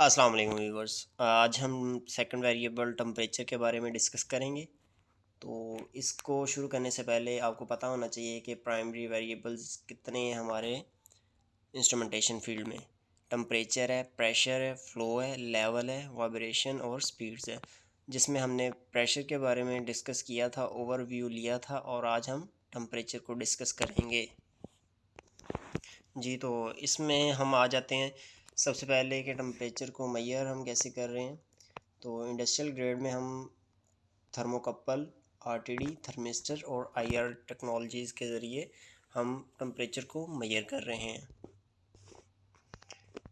अस्सलाम वालेकुम व्यूअर्स। आज हम सेकंड वेरिएबल टेम्परेचर के बारे में डिस्कस करेंगे। तो इसको शुरू करने से पहले आपको पता होना चाहिए कि प्राइमरी वेरिएबल्स कितने हैं हमारे इंस्ट्रूमेंटेशन फील्ड में। टेम्परेचर है, प्रेशर है, फ़्लो है, लेवल है, वाइब्रेशन और स्पीड्स है। जिसमें हमने प्रेशर के बारे में डिस्कस किया था, ओवरव्यू लिया था, और आज हम टेम्परेचर को डिस्कस करेंगे। जी, तो इसमें हम आ जाते हैं सबसे पहले कि टेम्परेचर को मेजर हम कैसे कर रहे हैं। तो इंडस्ट्रियल ग्रेड में हम थर्मोकपल, आरटीडी, थर्मिस्टर और आईआर टेक्नोलॉजीज़ के ज़रिए हम टेम्परेचर को मेजर कर रहे हैं।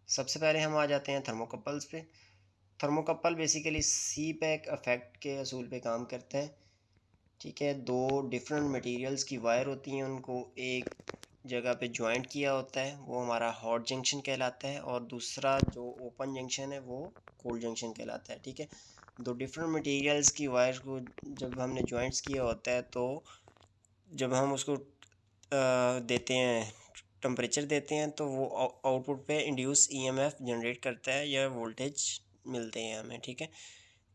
सबसे पहले हम आ जाते हैं थर्मोकपल्स पे। थर्मोकपल बेसिकली सी पैक इफेक्ट के असूल पे काम करता है। ठीक है, दो डिफरेंट मटेरियल्स की वायर होती हैं, उनको एक जगह पे जॉइंट किया होता है, वो हमारा हॉट जंक्शन कहलाता है, और दूसरा जो ओपन जंक्शन है वो कोल्ड जंक्शन कहलाता है। ठीक है, दो डिफरेंट मटेरियल्स की वायर को जब हमने जॉइंट्स किया होता है, तो जब हम उसको देते हैं, टेम्परेचर देते हैं, तो वो आउटपुट पे इंड्यूस ईएमएफ जनरेट करता है या वोल्टेज मिलते हैं हमें। ठीक है,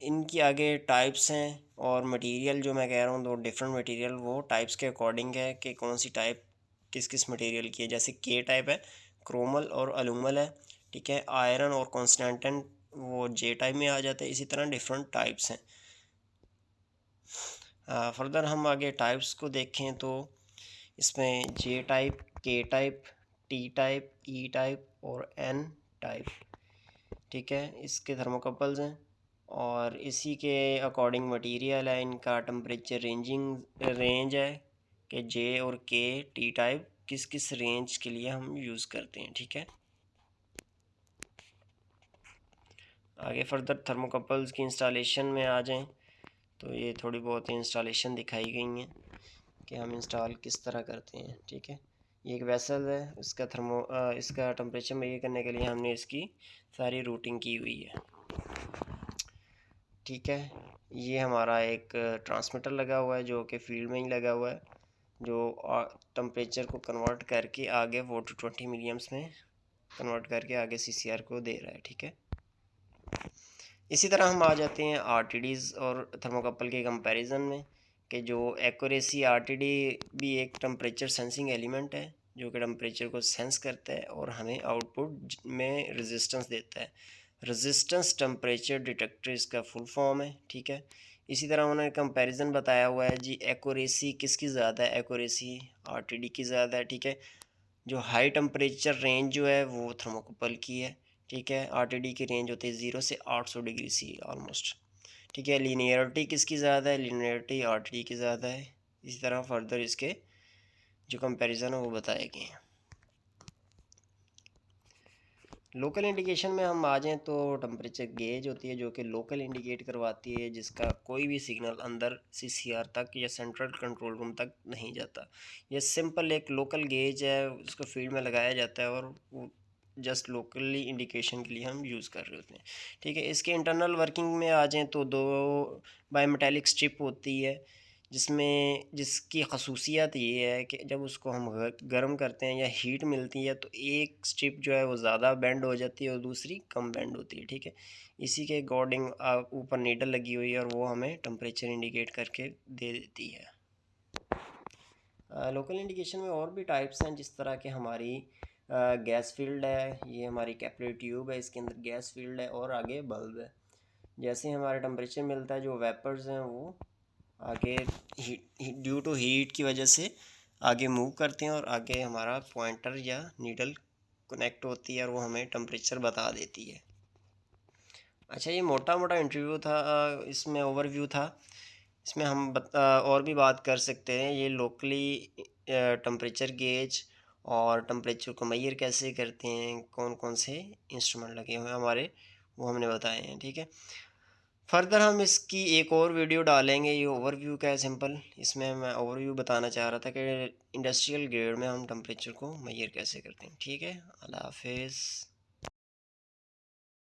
इनकी आगे टाइप्स हैं, और मटेरियल जो मैं कह रहा हूँ, दो डिफरेंट मटेरियल, वो टाइप्स के अकॉर्डिंग है कि कौन सी टाइप किस किस मटेरियल की है। जैसे के टाइप है, क्रोमल और अलूमल है। ठीक है, आयरन और कॉन्स्टेंटन वो जे टाइप में आ जाते हैं। इसी तरह डिफरेंट टाइप्स हैं। फर्दर हम आगे टाइप्स को देखें तो इसमें जे टाइप, के टाइप, टी टाइप, ई टाइप और एन टाइप। ठीक है, इसके थर्मोकपल्स हैं, और इसी के अकॉर्डिंग मटेरियल है। इनका टेम्परेचर रेंज है कि जे और के टी टाइप किस किस रेंज के लिए हम यूज़ करते हैं। ठीक है, आगे फर्दर थर्मोकपल्स की इंस्टॉलेशन में आ जाएं, तो ये थोड़ी बहुत इंस्टॉलेशन दिखाई गई हैं कि हम इंस्टॉल किस तरह करते हैं। ठीक है, ये एक वेसल है, इसका टेम्परेचर मेजर करने के लिए हमने इसकी सारी रूटिंग की हुई है। ठीक है, ये हमारा एक ट्रांसमीटर लगा हुआ है जो कि फील्ड में ही लगा हुआ है, जो टेम्परेचर को कन्वर्ट करके आगे 4 to 20 मिलियम्स में कन्वर्ट करके आगे सीसीआर को दे रहा है। ठीक है, इसी तरह हम आ जाते हैं आरटीडीज़ और थर्मोकपल के कंपैरिजन में, कि जो एक्यूरेसी, आरटीडी भी एक टेम्परेचर सेंसिंग एलिमेंट है जो कि टेम्परेचर को सेंस करता है और हमें आउटपुट में रेजिस्टेंस देता है। रेजिस्टेंस टेम्परेचर डिटेक्टर इसका फुल फॉर्म है। ठीक है, इसी तरह उन्होंने कंपैरिजन बताया हुआ है जी, एक्यूरेसी किसकी ज़्यादा है, एक्यूरेसी आरटीडी की ज़्यादा है। ठीक है, जो हाई टेम्परेचर रेंज जो है वो थर्मोकपल की है। ठीक है, आरटीडी की रेंज होती है 0 से 800 डिग्री सी ऑलमोस्ट। ठीक है, लीनियरिटी किसकी ज़्यादा है, लीनियरिटी आरटीडी की ज़्यादा है। इसी तरह फर्दर इसके जो कंपैरिजन है वो बताए गए हैं। लोकल इंडिकेशन में हम आ जाएँ तो टेम्परेचर गेज होती है जो कि लोकल इंडिकेट करवाती है, जिसका कोई भी सिग्नल अंदर सीसीआर तक या सेंट्रल कंट्रोल रूम तक नहीं जाता। ये सिंपल एक लोकल गेज है, उसको फील्ड में लगाया जाता है, और वो जस्ट लोकली इंडिकेशन के लिए हम यूज़ कर रहे होते हैं। ठीक है, इसके इंटरनल वर्किंग में आ जाएँ तो दो बायोमेटालिक स्ट्रिप होती है, जिसकी खसूसियत ये है कि जब उसको हम गर्म करते हैं या हीट मिलती है, तो एक स्ट्रिप जो है वो ज़्यादा बेंड हो जाती है और दूसरी कम बेंड होती है। ठीक है, इसी के अकॉर्डिंग ऊपर नीडल लगी हुई है, और वो हमें टेम्परेचर इंडिकेट करके दे देती है। लोकल इंडिकेशन में और भी टाइप्स हैं, जिस तरह के हमारी गैस फील्ड है, ये हमारी कैपिलरी ट्यूब है, इसके अंदर गैस फील्ड है, और आगे बल्ब है। जैसे हमारा टेम्परेचर मिलता है, जो वेपर्स हैं वो आगे ड्यू टू हीट की वजह से आगे मूव करते हैं, और आगे हमारा पॉइंटर या नीडल कनेक्ट होती है, और वो हमें टेम्परेचर बता देती है। अच्छा, ये मोटा मोटा इंटरव्यू था, इसमें ओवरव्यू था। इसमें हम और भी बात कर सकते हैं, ये लोकली टेम्परेचर गेज और टेम्परेचर को मेजर कैसे करते हैं, कौन कौन से इंस्ट्रूमेंट लगे हुए हैं हमारे, वो हमने बताए हैं। ठीक है, फर्दर हम इसकी एक और वीडियो डालेंगे। ये ओवरव्यू का है सिंपल, इसमें मैं ओवरव्यू बताना चाह रहा था कि इंडस्ट्रियल ग्रेड में हम टेम्परेचर को मेजर कैसे करते हैं। ठीक है, अल्लाह हाफिज़।